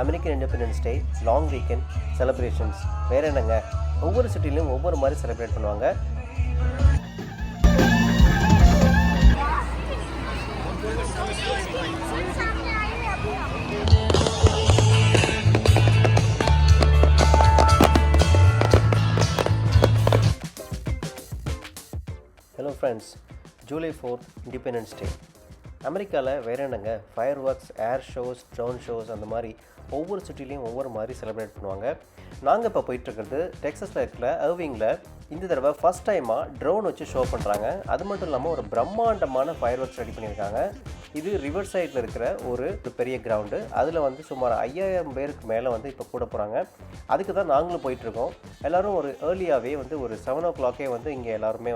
American independence day, long weekend celebrations. வேறு என்னங்க, ஒவ்வொரு சிட்டிலையும் ஒவ்வொரு மாதிரி செலிப்ரேட் பண்ணுவாங்க. Hello friends, July 4th independence day. அமெரிக்காவில் வேறு என்னங்க, ஃபயர் ஒர்க்ஸ், ஏர் ஷோஸ், ட்ரோன் ஷோஸ், அந்த மாதிரி ஒவ்வொரு சிட்டிலையும் ஒவ்வொரு மாதிரி செலிப்ரேட் பண்ணுவாங்க. நாங்கள் இப்போ போயிட்டுருக்கிறது டெக்ஸஸில் இருக்கிற அர்விங்கில். இந்த தடவை ஃபஸ்ட் டைமாக ட்ரோன் வச்சு ஷோ பண்ணுறாங்க. அது மட்டும் இல்லாமல் ஒரு பிரம்மாண்டமான ஃபயர் ஒர்க்ஸ் ரெடி பண்ணியிருக்காங்க. இது ரிவர் சைடில் இருக்கிற ஒரு பெரிய கிரவுண்டு. அதில் சுமார் 5000 பேருக்கு மேலே இப்போ கூட போகிறாங்க. அதுக்கு தான் நாங்களும் போயிட்டுருக்கோம். எல்லோரும் ஒரு ஏர்லியாகவே ஒரு 7 o'clock இங்கே எல்லாருமே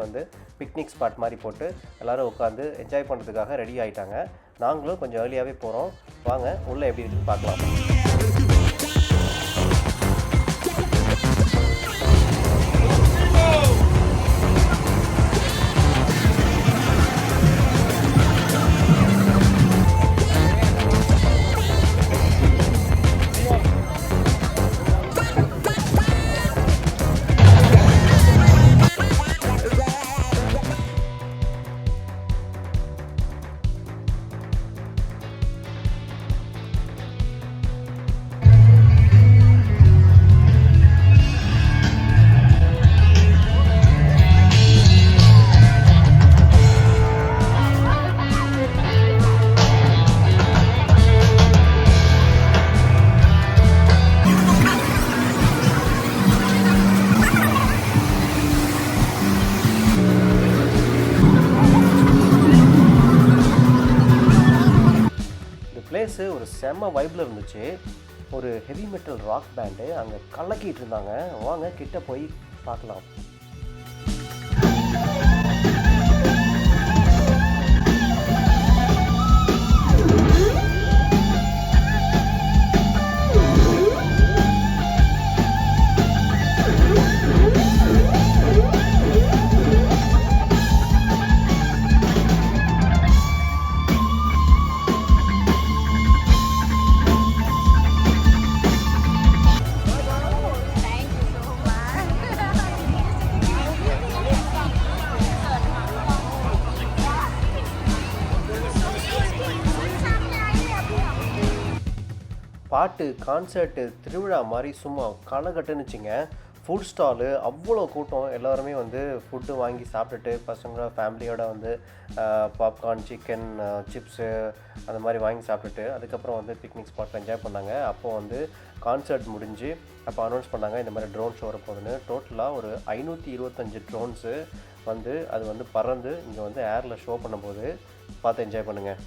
பிக்னிக் ஸ்பாட் மாதிரி போட்டு எல்லோரும் உட்காந்து என்ஜாய் பண்ணுறதுக்காக ரெடி ஆகிட்டாங்க. நாங்களும் கொஞ்சம் ஏர்லியாகவே போகிறோம். வாங்க உள்ளே எப்படி இருக்குன்னு பார்க்கலாம். பிளேஸு ஒரு செம்ம வைப்பில் இருந்துச்சு. ஒரு ஹெவி மெட்டல் ராக் பேண்டு அங்கே கலக்கிட்டு இருந்தாங்க. வாங்க கிட்ட போய் பார்க்கலாம். பாட்டு, கான்சர்ட்டு, திருவிழா மாதிரி சும்மா களகட்டுன்னு வச்சுங்க. ஃபுட் ஸ்டாலு, அவ்வளோ கூட்டம். எல்லோருமே ஃபுட்டு வாங்கி சாப்பிட்டுட்டு பசங்களோட ஃபேமிலியோட பாப்கார்ன், சிக்கன், சிப்ஸு அந்த மாதிரி வாங்கி சாப்பிட்டுட்டு அதுக்கப்புறம் பிக்னிக் ஸ்பாட்டில் என்ஜாய் பண்ணாங்க. அப்போது கான்சர்ட் முடிஞ்சு அப்போ அனௌன்ஸ் பண்ணாங்க இந்த மாதிரி ட்ரோன் ஷோ வரப்போகுதுன்னு. டோட்டலாக ஒரு 525 ட்ரோன்ஸு அது பறந்து இங்கே ஏரில் ஷோ பண்ணும்போது பார்த்து என்ஜாய் பண்ணுங்கள்.